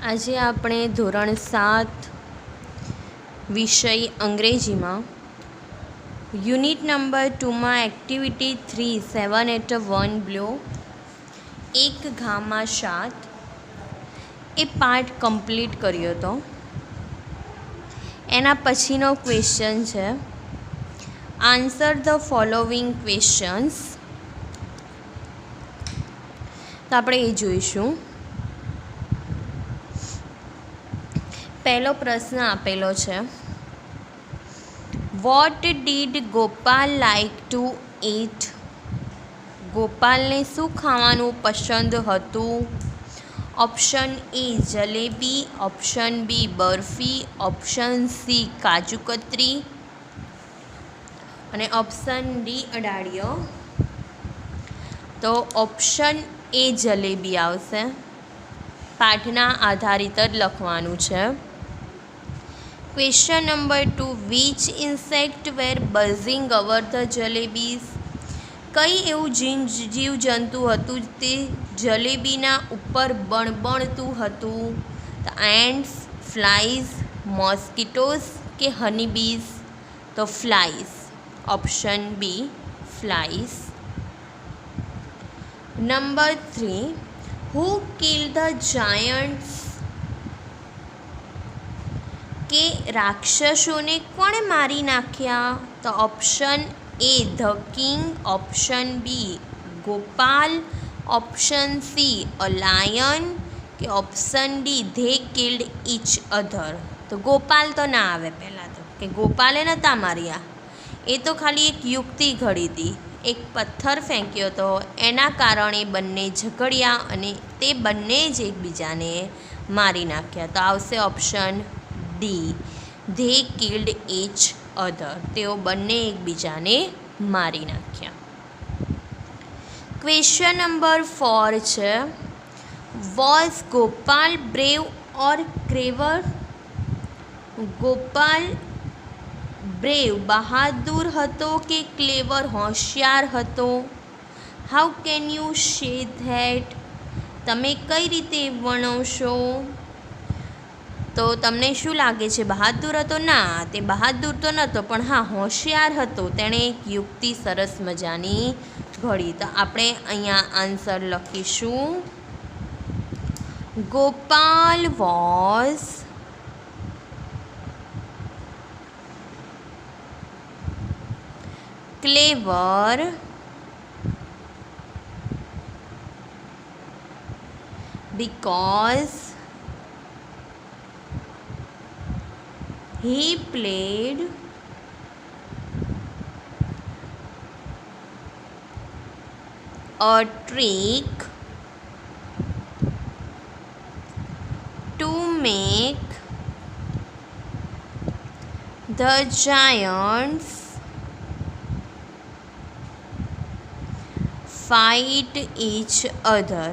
આજે આપણે ધોરણ 7 વિષય અંગ્રેજીમાં યુનિટ નંબર 2માં એક્ટિવિટી 3 7 at 1 બ્લો એક ઘામાં 7 એ પાર્ટ કમ્પ્લીટ કર્યો હતો. એના પછીનો ક્વેશ્ચન છે આન્સર ધ ફોલોવિંગ ક્વેશ્ચન્સ. તો આપણે એ જોઈશું. પહેલો પ્રશ્ન આપેલો છે what did Gopal like to eat. ગોપાલને શું ખાવાનું પસંદ હતું? Option A jalebi, option B barfi, option C kaju katli અને ઓપ્શન ડી અડાડિયો. તો ઓપ્શન એ જલેબી આવશે. પાઠના આધારિત જ લખવાનું છે. Question number 2 which insect were buzzing over the jalebis. કઈ એવું જીવજંતુ હતું તે જલેબીના ઉપર બણબણતું હતું? તો એન્ડ્સ, ફ્લાઇઝ, મોસ્કિટોઝ કે હનીબીઝ. તો flies. Option B flies. Number 3 who killed the giants. કે રાક્ષસોને કોણે મારી નાખ્યા? તો option A the king, option B Gopal, option C a lion કે option D they killed each other. તો ગોપાલ તો ના આવે. પહેલાં તો કે ગોપાલે નહોતા માર્યા, એ તો ખાલી એક યુક્તિ ઘડી હતી. એક પથ્થર ફેંક્યો હતો, એના કારણે બંને ઝઘડ્યા અને તે બંને જ એકબીજાને મારી નાખ્યા. તો આવશે option D they killed each other. તેઓ બંને એકબીજાને મારી નાખ્યા. ક્વેશ્ચન નંબર 4 છે was Gopal brave or clever. Gopal brave બહાદુર હતો કે ક્લેવર હોશિયાર હતો? How can you say that. તમે કઈ રીતે વર્ણવશો? તો તમને શું લાગે છે બહાદુર હતો? ના, તે બહાદુર તો નહોતો, પણ હા હોશિયાર હતો. તેણે એક યુક્તિ સરસ મજાની ઘડી. તો આપણે અહીંયા આન્સર લખીશું Gopal was clever because he played a trick to make the giants fight each other.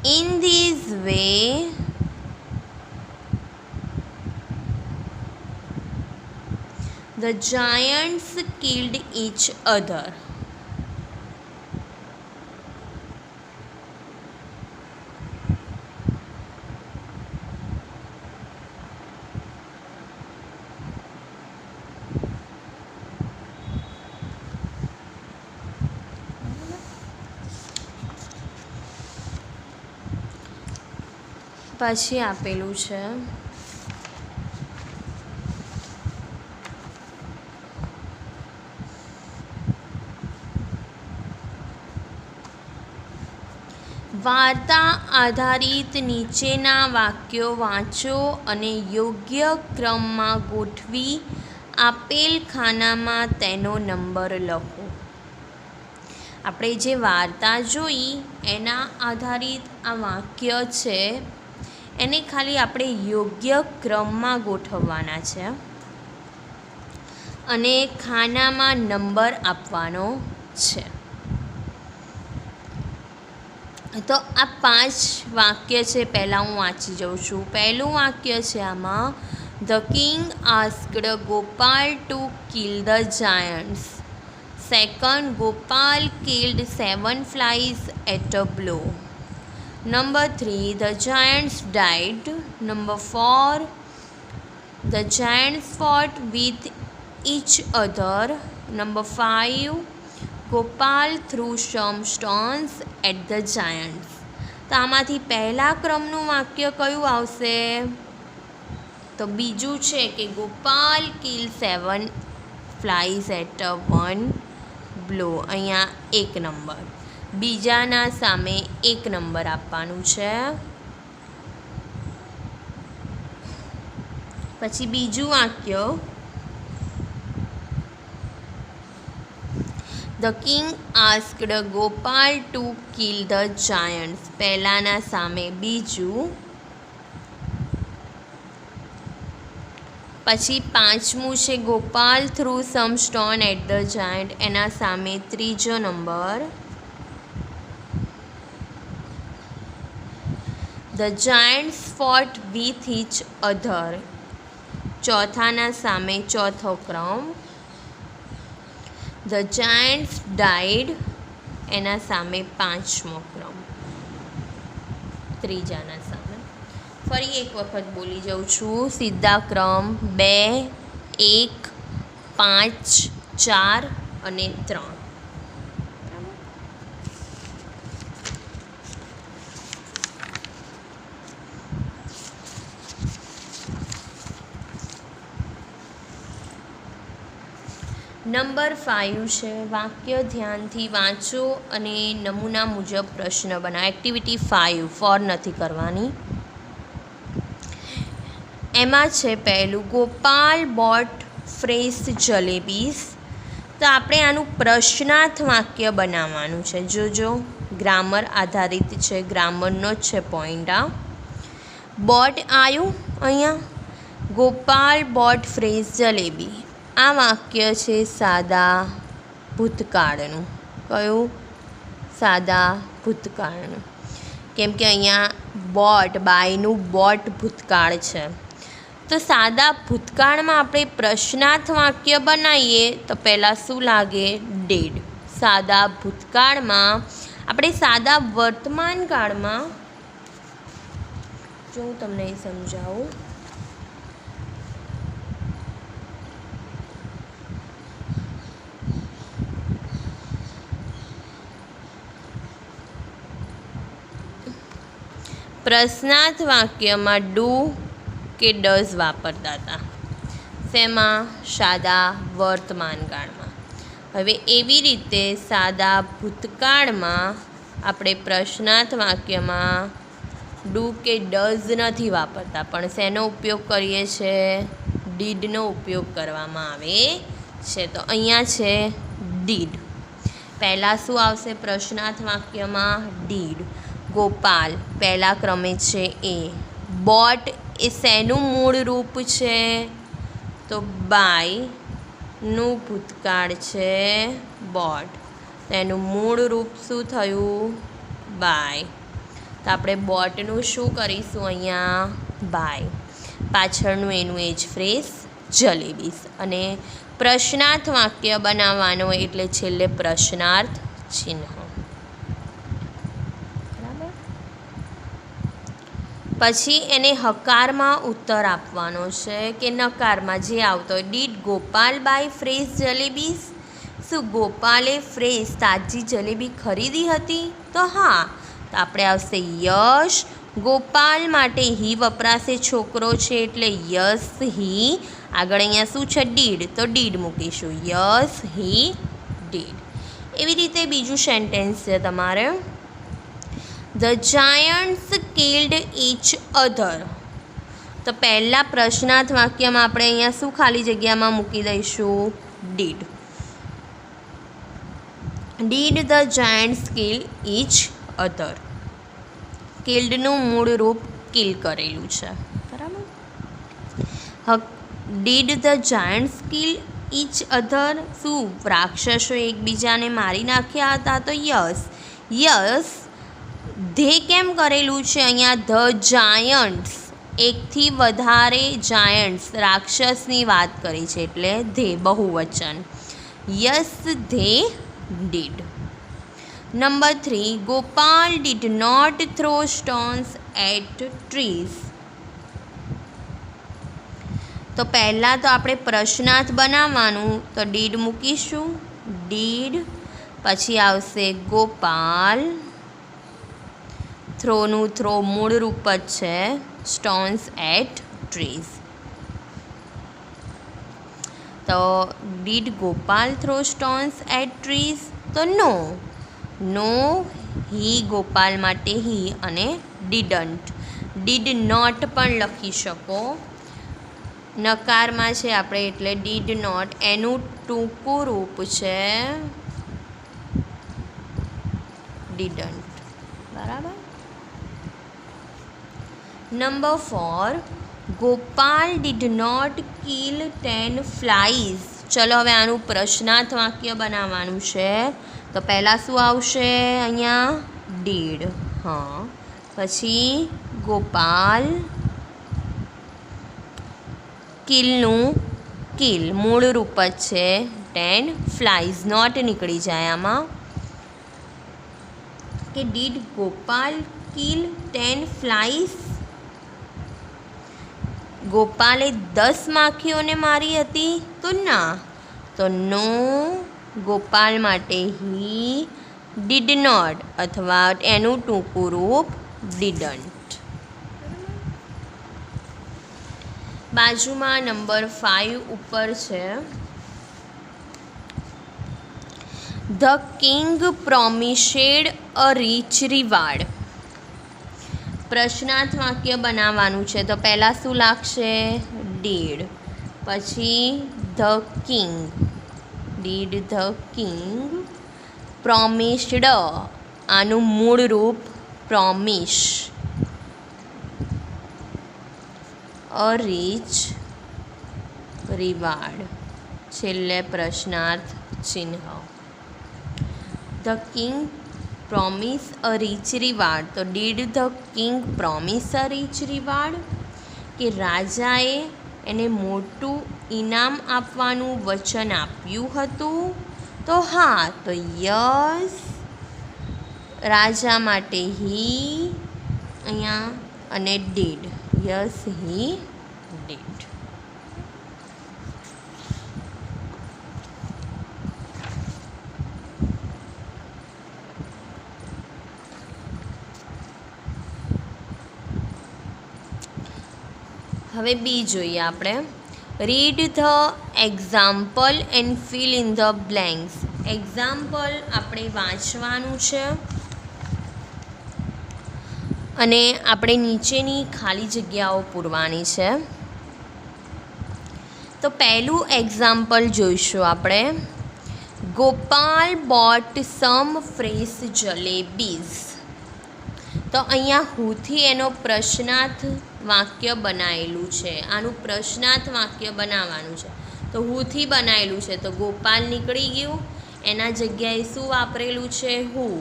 In this way, the giants killed each other. પછી આપેલું છે વાર્તા આધારિત નીચેના વાક્યો વાંચો અને યોગ્ય ક્રમમાં ગોઠવી આપેલ ખાનામાં તેનો નંબર લખો. આપણે જે વાર્તા જોઈ એના આધારિત આ વાક્ય છે, એને ખાલી આપણે યોગ્ય ક્રમમાં ગોઠવવાના છે અને ખાનામાં નંબર આપવાનો છે. તો આ 5 વાક્ય છે. પહેલાં હું વાંચી જાઉં છું. પહેલું વાક્ય છે આમાં the king asked Gopal two kill the Giants. Second, Gopal killed 7 flies at a blow. Number 3, the giants died. Number 4, the giants fought with each other. Number 5, Gopal threw some stones at the giants. તો આમાંથી પહેલા ક્રમનું વાક્ય કયું આવશે? તો બીજું છે કે Gopal kill 7 flies at a 1 blow. અહીંયા 1 નંબર, બીજાના સામે 1 નંબર આપવાનું છે. પછી બીજું વાક્ય, The king asked Gopal to kill the giants. પહેલાના સામે બીજું. પછી પાંચમું છે Gopal threw some stone at the giant, એના સામે ત્રીજો નંબર. The giants fought with each other. ચોથાના સામે ચોથો ક્રમ. The giants died, એના સામે પાંચમો ક્રમ, ત્રીજાના સામે. ફરી એક વખત બોલી જાઉં છું, સીધા ક્રમ 2, 1, 5, 4 અને 3. નંબર 5 છે, વાક્ય ધ્યાનથી વાંચો અને નમૂના મુજબ પ્રશ્ન બનાવો. એક્ટિવિટી 5 ફોર નથી કરવાની. એમાં છે પહેલું, ગોપાલ બોટ ફ્રેશ જલેબીસ. તો આપણે આનું પ્રશ્નાર્થ વાક્ય બનાવવાનું છે. જોજો, ગ્રામર આધારિત છે, ગ્રામરનો જ છે પોઈન્ટ આ. બોટ આવ્યું અહીંયા, ગોપાલ બોટ ફ્રેશ જલેબી. આ વાક્ય છે સાદા ભૂતકાળનું. કયું? સાદા ભૂતકાળનું. કેમ કે અહીંયા બોટ, બાયનું બોટ ભૂતકાળ છે. તો સાદા ભૂતકાળમાં આપણે પ્રશ્નાર્થ વાક્ય બનાવીએ તો પહેલાં શું લાગે? ડેડ. સાદા ભૂતકાળમાં આપણે સાદા વર્તમાન કાળમાં, જો હું તમને સમજાવું, પ્રશ્નાર્થ વાક્યમાં ડુ કે ડઝ વાપરતા હતા. શેમાં? સાદા વર્તમાન કાળમાં. હવે એવી રીતે સાદા ભૂતકાળમાં આપણે પ્રશ્નાર્થ વાક્યમાં ડુ કે ડઝ નથી વાપરતા, પણ શેનો ઉપયોગ કરીએ છીએ? ડીડનો ઉપયોગ કરવામાં આવે છે. તો અહીંયા છે ડીડ. પહેલાં શું આવશે પ્રશ્નાર્થ વાક્યમાં? ડીડ. ગોપાલ પહેલા ક્રમે છે એ. બોટ એ શેનું મૂળ રૂપ છે? તો બાયનું ભૂતકાળ છે બોટ. તેનું મૂળ રૂપ શું થયું? બાય. તો આપણે બોટનું શું કરીશું અહીંયા? બાય. પાછળનું એનું એ જ ફ્રેઝ જલેબીસ. અને પ્રશ્નાર્થ વાક્ય બનાવવાનો એટલે છેલ્લે પ્રશ્નાર્થ ચિહ્ન. પછી એને હકારમાં ઉત્તર આપવાનો છે કે નકારમાં, જે આવતો હોય. Did Gopal buy fresh jalebis? શું ગોપાલે ફ્રેશ તાજી જલેબી ખરીદી હતી? તો હા. તો આપણે આવશે યશ. ગોપાલ માટે હી વપરાશે, છોકરો છે એટલે યસ હી. આગળ અહીંયા શું છે? ડીડ. તો ડીડ મૂકીશું. Yes he did. એવી રીતે બીજું સેન્ટેન્સ છે તમારે, The giants killed each other. તો પહેલાં પ્રશ્નાર્થ વાક્યમાં આપણે અહીંયા શું ખાલી જગ્યામાં મૂકી દઈશું? Did. Did the giants kill each other. કિલ્ડનું મૂળ રૂપ કિલ કરેલું છે, બરાબર. Did the giants kill each other? શું રાક્ષસો એકબીજાને મારી નાખ્યા હતા? તો યસ. યસ. ધે કેમ કરેલું છે અહીંયા? ધ જાયન્ટ્સ, એકથી વધારે જાયન્ટ્સ રાક્ષસની વાત કરી છે એટલે ધે બહુવચન. Yes they did. Number 3, Gopal did not throw stones at trees. તો પહેલાં તો આપણે પ્રશ્નાર્થ બનાવવાનું, તો ડીડ મૂકીશું, ડીડ, પછી આવશે ગોપાલ, થ્રોનું થ્રો મૂળ રૂપ જ છે, સ્ટોન્સ એટ ટ્રીઝ. તો did Gopal throw stones at trees? તો નો. નો, હી ગોપાલ માટે હી અને ડીડન્ટ. ડીડ નોટ પણ લખી શકો, નકારમાં છે આપણે એટલે ડીડ નોટ, એનું ટૂંકું રૂપ છે ડીડન્ટ. બરાબર. Number 4, Gopal did not kill 10 flies. ચલો હવે આનું પ્રશ્નાર્થ વાક્ય બનાવવાનું છે. તો પહેલાં શું આવશે અહીંયા? ડીડ. હા, પછી ગોપાલ, કિલનું કિલ મૂળ રૂપ જ છે 10 ફ્લાઈઝ, નોટ નીકળી જાય આમાં, કે ડીડ ગોપાલ કિલ 10 ફ્લાઈઝ? ગોપાલે 10 માખીઓને મારી હતી? તો ના. તો નો, ગોપાલ માટે હી, ડીડ નોટ અથવા એનું ટૂંકું રૂપ ડીડન્ટ. બાજુમાં નંબર 5 ઉપર છે, the king promised a rich reward. પ્રશ્નાર્થ વાક્ય બનાવવાનું છે. તો પહેલાં શું લાગશે? ડીડ, પછી the king, did the king promised, આનું મૂળ રૂપ પ્રોમિસ, અ રીચ રિવાર્ડ, છેલ્લે પ્રશ્નાર્થ ચિહ્ન. The king promise a rich reward. તો did the king promise a rich reward? કે રાજાએ એને મોટું ઇનામ આપવાનું વચન આપ્યું હતું? તો હા. તો યસ, રાજા માટે હી અહીંયા અને ડીડ, યસ હી ડીડ. હવે બી જોઈએ આપણે. Read the example and fill in the blanks. Example આપણે વાંચવાનું છે અને આપણે નીચેની ખાલી જગ્યાઓ પૂરવાની છે. તો પહેલું એક્ઝામ્પલ જોઈશું આપણે. ગોપાલ બોટ સમ ફ્રેશ જલેબીઝ. તો અહીંયા હુંથી એનો પ્રશ્નાર્થ વાક્ય બનાવેલું છે. આનું પ્રશ્નાર્થ વાક્ય બનાવવાનું છે. તો હુંથી બનાવેલું છે. તો ગોપાલ નીકળી ગયું, એના જગ્યાએ શું વાપરેલું છે? હું.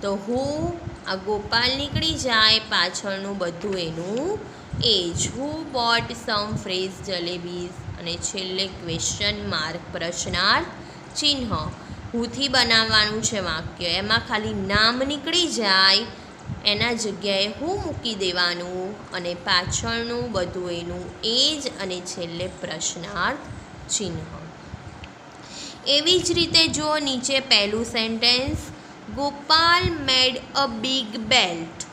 તો હું, આ ગોપાલ નીકળી જાય, પાછળનું બધું એનું એ જ. હું બોટ સમ ફ્રેશ જલેબીઝ અને છેલ્લે ક્વેશ્ચન માર્ક, પ્રશ્નાર્થ ચિહ્ન. હુંથી બનાવવાનું છે વાક્ય, એમાં ખાલી નામ નીકળી જાય, એના જગ્યાએ હું મૂકી દેવાનું અને પાછળનું બધું એનું એ જ અને છેલ્લે પ્રશ્નાર્થ ચિહ્ન. એવી જ રીતે જુઓ નીચે પહેલું sentence, Gopal made a big belt.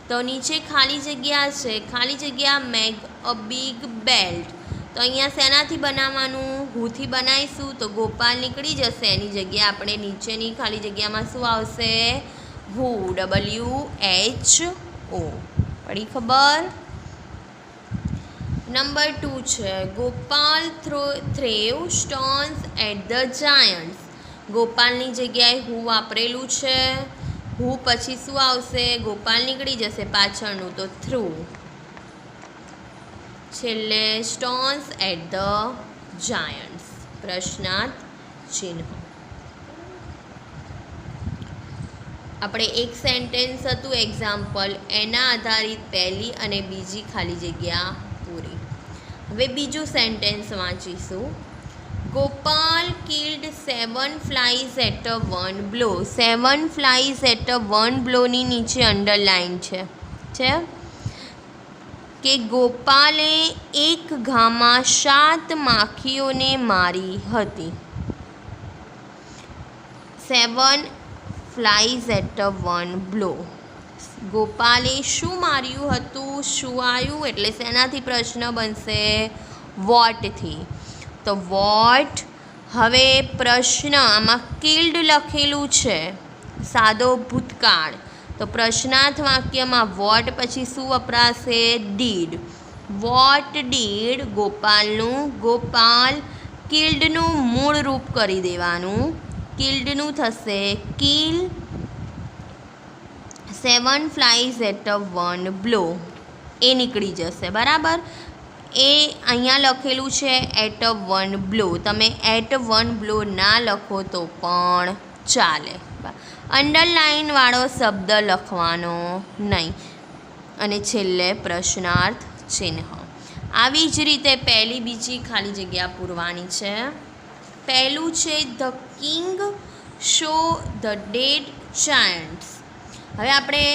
તો નીચે ખાલી જગ્યા છે, ખાલી જગ્યા મેડ અ બિગ બેલ્ટ. તો અહીંયા શેનાથી બનાવવાનું? હુંથી બનાવીશું તો ગોપાલ નીકળી જશે, એની જગ્યાએ આપણે નીચેની ખાલી જગ્યામાં શું આવશે? હું, WHO. પડી ખબર? નંબર 2 છે, Gopal threw stones at the giants. ગોપાલની જગ્યાએ હું વાપરેલું છે, હું પછી શું આવશે? ગોપાલ નીકળી જશે પાછળનું, તો થ્રુ, છેલ્લે સ્ટોન્સ એટ ધ જાયન્ટ્સ, પ્રશ્નાર્થ ચિહ્ન. આપણે એક સેન્ટેન્સ હતું એક્ઝામ્પલ, એના આધારિત પહેલી અને બીજી ખાલી જગ્યા પૂરી. હવે બીજું સેન્ટેન્સ વાંચીશું. Gopal killed 7 flies at a one blow. 7 flies at a one બ્લોની નીચે અંડરલાઇન છે કે ગોપાલે એક ઘામાં 7 માખીઓને મારી હતી. 7 flies at a one blow. ગોપાલે શું માર્યું હતું? શું આવ્યું? એટલે શેનાથી પ્રશ્ન બનશે? વોટથી. તો વોટ. હવે પ્રશ્ન આમાં કિલ્ડ લખેલું છે, સાદો ભૂતકાળ. તો પ્રશ્નાર્થ વાક્યમાં વોટ પછી શું વપરાશે? ડીડ. વોટ ડીડ ગોપાલનું. ગોપાલ કિલ્ડનું મૂળ રૂપ કરી દેવાનું. કિલ્ડનું થશે kill. 7 flies at a one blow એ નીકળી જશે. બરાબર. એ અહીંયા લખેલું છે એટ અ વન બ્લો. તમે એટ વન બ્લો ના લખો તો પણ ચાલે. અંડરલાઇનવાળો શબ્દ લખવાનો નહીં. અને છેલ્લે પ્રશ્નાર્થ ચિહ્ન. આવી જ રીતે પહેલી બીજી ખાલી જગ્યા પૂરવાની છે. પહેલું છે the king show the dead giants. હવે આપણે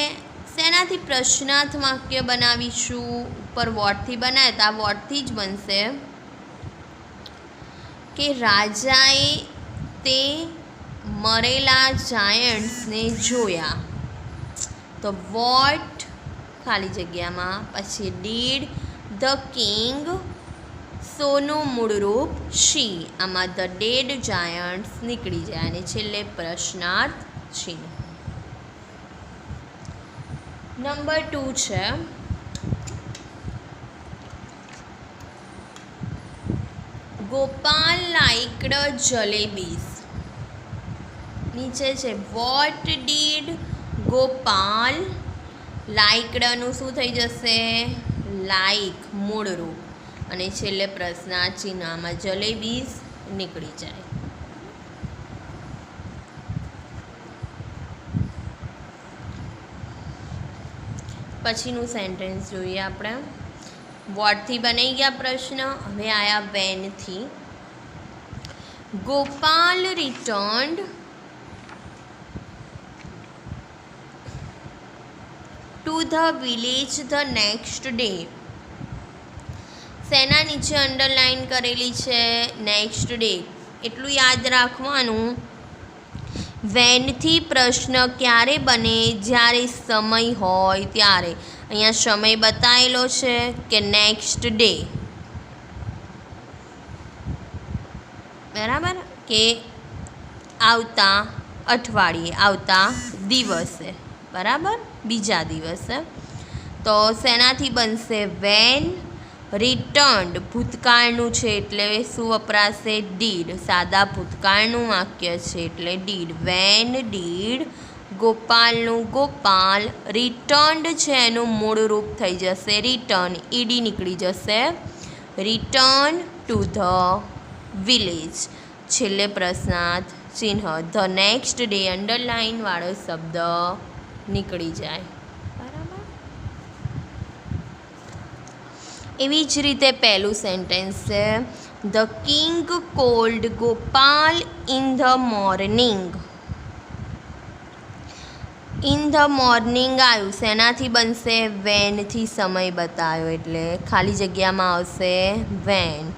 શેનાથી પ્રશ્નાર્થ વાક્ય બનાવીશું? ઉપર વોટથી બનાવે તો આ વોટથી જ બનશે કે રાજાએ તે મરેલા જાયન્ટ્સને જોયા. તો વોટ ખાલી જગ્યામાં પછી ડીડ ધ કિંગ. સોનું મૂળ રૂપ શી. આમાં ધ ડેડ જાયન્ટ્સ નીકળી જાય અને છેલ્લે પ્રશ્નાર્થ ચિહ્ન. નંબર 2 છે ગોપાલ લાઇકડ જલેબીસ. નીચે છે વોટ ડીડ ગોપાલ. લાઇકડનું શું થઈ જશે? લાઇક મૂળ રૂપ. અને છેલ્લે પ્રશ્નાર્થ ચિહ્ન. આમાં જલેબીસ નીકળી જાય. પછીનું સેન્ટેન્સ જોઈએ આપણે. વોટથી બની ગયા પ્રશ્ન. હવે આયા વેનથી. Gopal returned to the village the next day. શેના નીચે અંડરલાઇન કરેલી છે? Next day. એટલું યાદ રાખવાનું. વેનથી પ્રશ્ન ક્યારે બને? જ્યારે સમય હોય ત્યારે. અહીંયા સમય બતાવેલો છે કે નેક્સ્ટ ડે. બરાબર. કે આવતા અઠવાડિયે, આવતા દિવસે. બરાબર. બીજા દિવસે. તો શેનાથી બનશે? વેન. રિટર્ન્ડ ભૂતકાળનું છે એટલે શું વપરાશે? ડીડ. સાદા ભૂતકાળનું વાક્ય છે એટલે ડીડ. વેન ડીડ ગોપાલનું ગોપાલ. રિટર્ન્ડ છે એનું મૂળ રૂપ થઈ જશે રિટર્ન. ઈડી નીકળી જશે. Return to the village. છેલ્લે પ્રશ્નાર્થ ચિહ્ન. ધ નેક્સ્ટ ડે અંડરલાઇનવાળો શબ્દ નીકળી જાય. એવી જ રીતે પહેલું સેન્ટેન્સ છે the king cold Gopal in the morning. In the morning આવ્યું. શેનાથી બનશે? વેનથી સમય બતાવ્યો એટલે ખાલી જગ્યામાં આવશે when.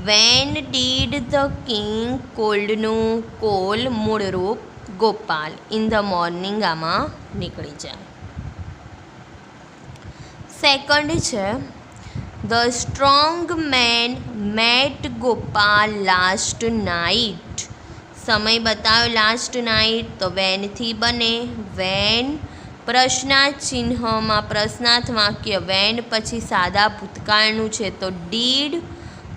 When did the king કોલ્ડનું કોલ મૂળ રૂપ ગોપાલ. ઇન ધ મોર્નિંગ આમાં નીકળી જાય. સેકન્ડ છે the strong man met Gopal last night. સમય બતાવ્યો લાસ્ટ નાઇટ તો વેનથી બને. વેન પ્રશ્નાર્થ ચિહ્નમાં પ્રશ્નાર્થ વાક્ય. વેન પછી સાદા ભૂતકાળનું છે તો ડીડ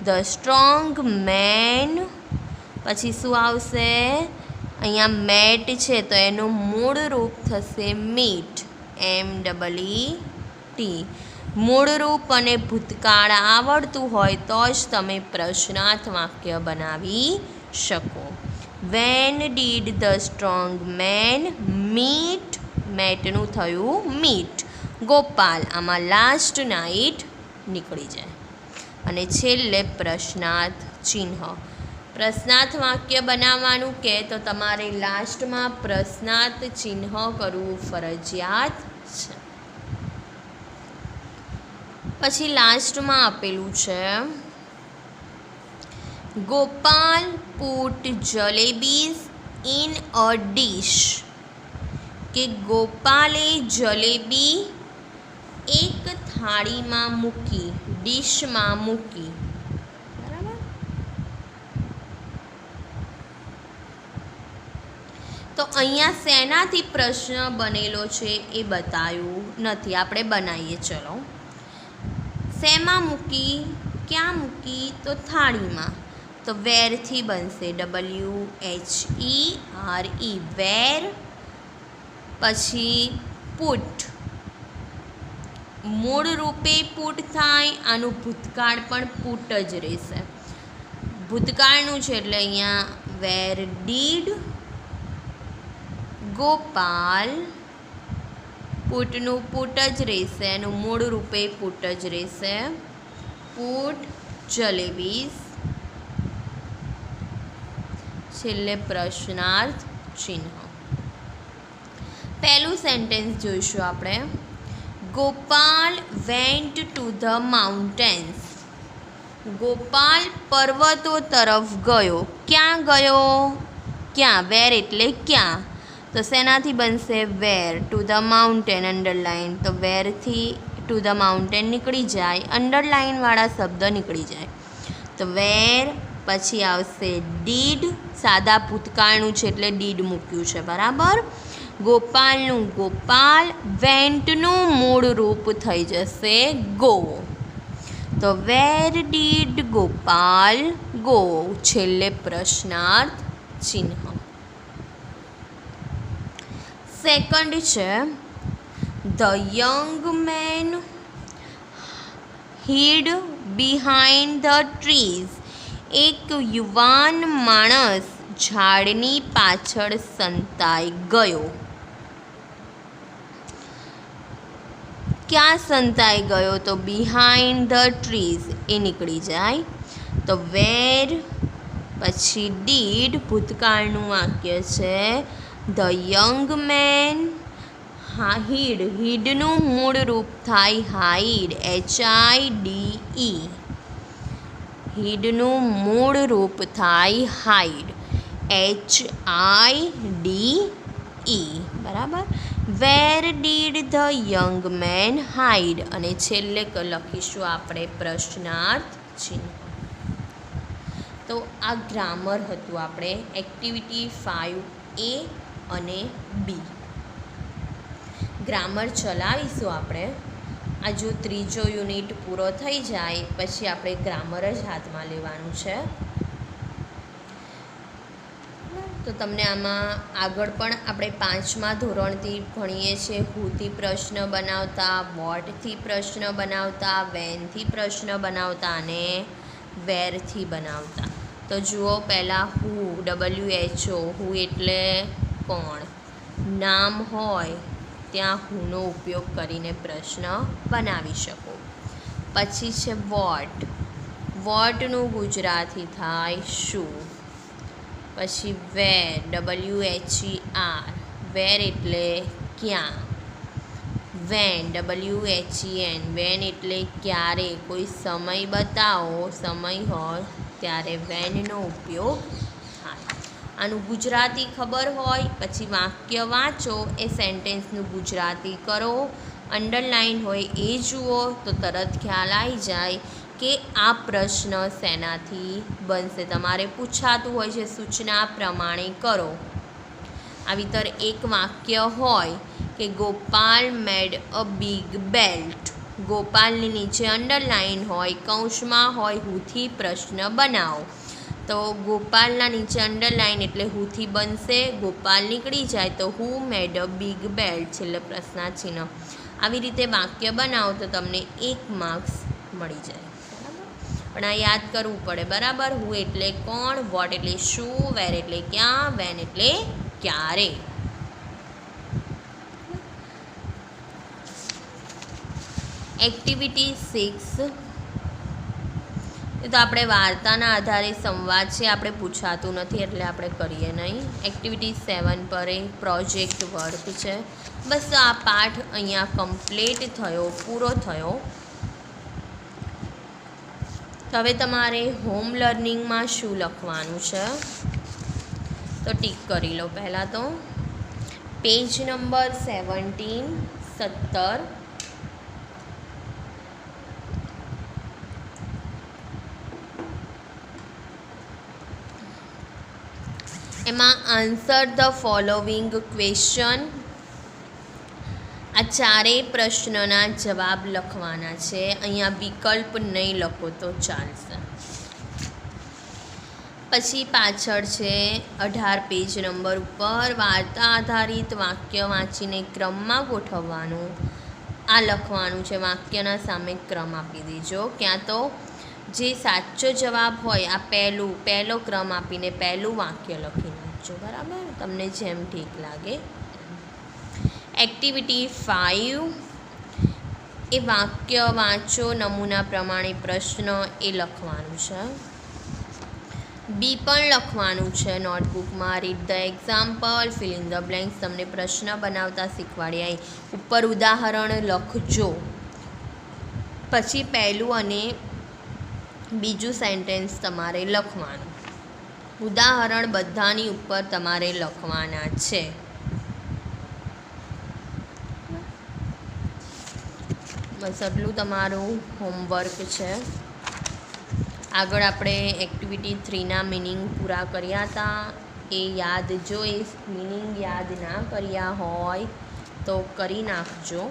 ધ સ્ટ્રોંગ મેન. પછી શું આવશે? અહીંયા મેટ છે તો એનું મૂળ રૂપ થશે મીટ. MEAT. મૂળ રૂપ અને ભૂતકાળ આવડતું હોય તો જ તમે પ્રશ્નાર્થ વાક્ય બનાવી શકો. When did the strong man meet. મેટનું થયું મીટ. ગોપાલ. આમાં લાસ્ટ નાઇટ નીકળી જાય. અને છેલ્લે પ્રશ્નાર્થ ચિહ્ન. પ્રશ્નાર્થ વાક્ય બનાવવાનું કે તો તમારે લાસ્ટમાં પ્રશ્નાર્થ ચિહ્ન કરવું ફરજિયાત છે. પછી લાસ્ટમાં આપેલું છે Gopal put jalebis in a dish, કે ગોપાલે જલેબી એક થાળીમાં મૂકી, ડીશમાં મૂકી. બરાબર. તો અહીંયા શેનાથી પ્રશ્ન બનેલો છે એ બતાવ્યું નથી, આપણે બનાવીએ. ચલો, શેમાં મૂકી, ક્યાં મૂકી, તો થાળીમાં. તો વેરથી બનશે, WHERE, વેર. પછી પુટ, મૂળ રૂપે પુટ થાય, આનું ભૂતકાળ પણ પુટ જ રહેશે. ભૂતકાળનું છે એટલે અહીંયા વેર ડીડ ગોપાલ, પુટનું પુટ જ રહેશે, એનું મૂળ રૂપે પુટ જ રહેશે. પુટ જલેબીઝ, છેલ્લે પ્રશ્નાર્થ ચિહ્ન. પહેલું સેન્ટેન્સ જોઈશું આપણે. Gopal went to the mountains, Gopal પર્વતો તરફ ગયો. ક્યાં ગયો, ક્યાં, વેર એટલે ક્યાં. તો શેનાથી બનશે, where. To the mountain, underline. તો વેરથી ટુ ધ માઉન્ટેન નીકળી જાય, અંડરલાઇનવાળા શબ્દ નીકળી જાય. તો વેર, પછી આવશે ડીડ, સાદા ભૂતકાળનું છે એટલે ડીડ મૂક્યું છે. બરાબર. ગોપાલનું ગોપાલ, વેન્ટનું મૂળ રૂપ થઈ જશે ગો. તો વેર ડીડ ગોપાલ ગો, છેલ્લે પ્રશ્નાર્થ ચિહ્ન. સેકન્ડ છે the young man hid behind the trees, એક યુવાન માણસ ઝાડની પાછળ સંતાઈ ગયો. ક્યાં સંતાઈ ગયો, તો બિહાઇન્ડ ધ ટ્રીઝ, એ નીકળી જાય. તો વેર, પછી ડીડ, ભૂતકાળનું વાક્ય છે. ધ યંગ મેન હિડ, હિડનું મૂળ રૂપ થાય હાઈડ, HIDE. હિડનું મૂળ રૂપ થાય હાઈડ, HIDE. બરાબર. Where did the young man hide, અને છેલ્લે લખીશું આપણે પ્રશ્નાર્થ ચિહ્ન. તો આ ગ્રામર હતું આપણે એક્ટિવિટી 5A અને B. ગ્રામર ચલાવીશું આપણે. આ જો ત્રીજો યુનિટ પૂરો થઈ જાય પછી આપણે ગ્રામર જ હાથમાં લેવાનું છે. તો તમને આમાં આગળ પણ આપણે 5મા ધોરણથી ભણીએ છીએ. હુથી પ્રશ્ન બનાવતા, વોટથી પ્રશ્ન બનાવતા, વેનથી પ્રશ્ન બનાવતા અને વેરથી બનાવતા. તો જુઓ, પહેલાં હુ, WHO, હુ એટલે કોણ, નામ હોય ત્યાં હુનો ઉપયોગ કરીને પ્રશ્ન બનાવી શકો. પછી છે વોટ, વોટનું ગુજરાતી થાય શું. પછી વેર, WHER, વેર એટલે ક્યાં. વેન, WHEN, વેન એટલે ક્યારે, કોઈ સમય બતાવો, સમય હોય ત્યારે વેનનો ઉપયોગ થાય. આનું ગુજરાતી ખબર હોય પછી વાક્ય વાંચો, એ સેન્ટેન્સનું ગુજરાતી કરો, અંડરલાઇન હોય એ જુઓ તો તરત ખ્યાલ આવી જાય કે આ પ્રશ્ન શેનાથી બનશે. તમારે પૂછાતું હોય છે, સૂચના પ્રમાણે કરો. આવી તર એક વાક્ય હોય કે ગોપાલ મેડ અ બિગ બેલ્ટ, ગોપાલની નીચે અંડરલાઇન હોય, કૌંસમાં હોય, હુથી પ્રશ્ન બનાવો. તો ગોપાલના નીચે અંડરલાઇન એટલે હુથી બનશે, ગોપાલ નીકળી જાય તો હુ મેડ અ બિગ બેલ્ટ, છેલ્લે પ્રશ્નાર્થ ચિહ્ન. આવી રીતે વાક્ય બનાવો તો તમને 1 માર્ક્સ મળી જાય. પણ આ યાદ કરવું પડે. બરાબર. હુ એટલે કોણ, વોટ એટલે શું, વેર એટલે ક્યાં, વેન એટલે ક્યારે. એક્ટિવિટી 6 એ તો આપણે વાર્તાના આધારે સંવાદ છે, આપણે પૂછાતું નથી એટલે આપણે કરીએ નહીં. એક્ટિવિટી 7 પર એ પ્રોજેક્ટ વર્ક છે. બસ આ પાઠ અહીંયા કમ્પ્લીટ થયો, પૂરો થયો. તો હવે તમારે હોમ લર્નિંગમાં શું લખવાનું છે તો ટીક કરી લો. પહેલાં તો પેજ નંબર 17 એમાં આન્સર ધ ફોલોવિંગ ક્વેશ્ચન. આ ચારેય પ્રશ્નના જવાબ લખવાના છે. અહીંયા વિકલ્પ નહીં લખો તો ચાલશે. પછી પાછળ છે 18 પેજ નંબર ઉપર વાર્તા આધારિત વાક્ય વાંચીને ક્રમમાં ગોઠવવાનું. આ લખવાનું છે, વાક્યના સામે ક્રમ આપી દેજો. ક્યાં તો જે સાચો જવાબ હોય આ પહેલો ક્રમ આપીને પહેલું વાક્ય લખી નાખજો. બરાબર, તમને જેમ ઠીક લાગે. એક્ટિવિટી 5 એ વાક્ય વાંચો, નમૂના પ્રમાણે પ્રશ્ન એ લખવાનું છે. બી પણ લખવાનું છે નોટબુકમાં. Read the example, fill in the blanks. તમને પ્રશ્ન બનાવતા શીખવાડ્યા ઉપર ઉદાહરણ લખજો. પછી પહેલું અને બીજું સેન્ટેન્સ તમારે લખવાનું. ઉદાહરણ બધાની ઉપર તમારે લખવાના છે. બસ આટલું તમારું હોમવર્ક છે. આગળ આપણે એક્ટિવિટી 3ના મિનિંગ પૂરા કર્યા હતા. એ યાદ, જો એ મિનિંગ યાદ ના કર્યા હોય તો કરી નાખજો,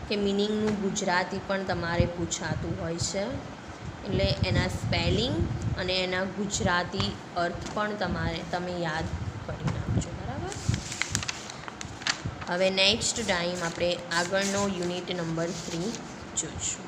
કે મિનિંગનું ગુજરાતી પણ તમારે પૂછાતું હોય છે એટલે એના સ્પેલિંગ અને એના ગુજરાતી અર્થ પણ તમે યાદ કરી નાખજો. બરાબર. હવે નેક્સ્ટ ટાઈમ આપણે આગળનો યુનિટ નંબર 3 જોઈશું.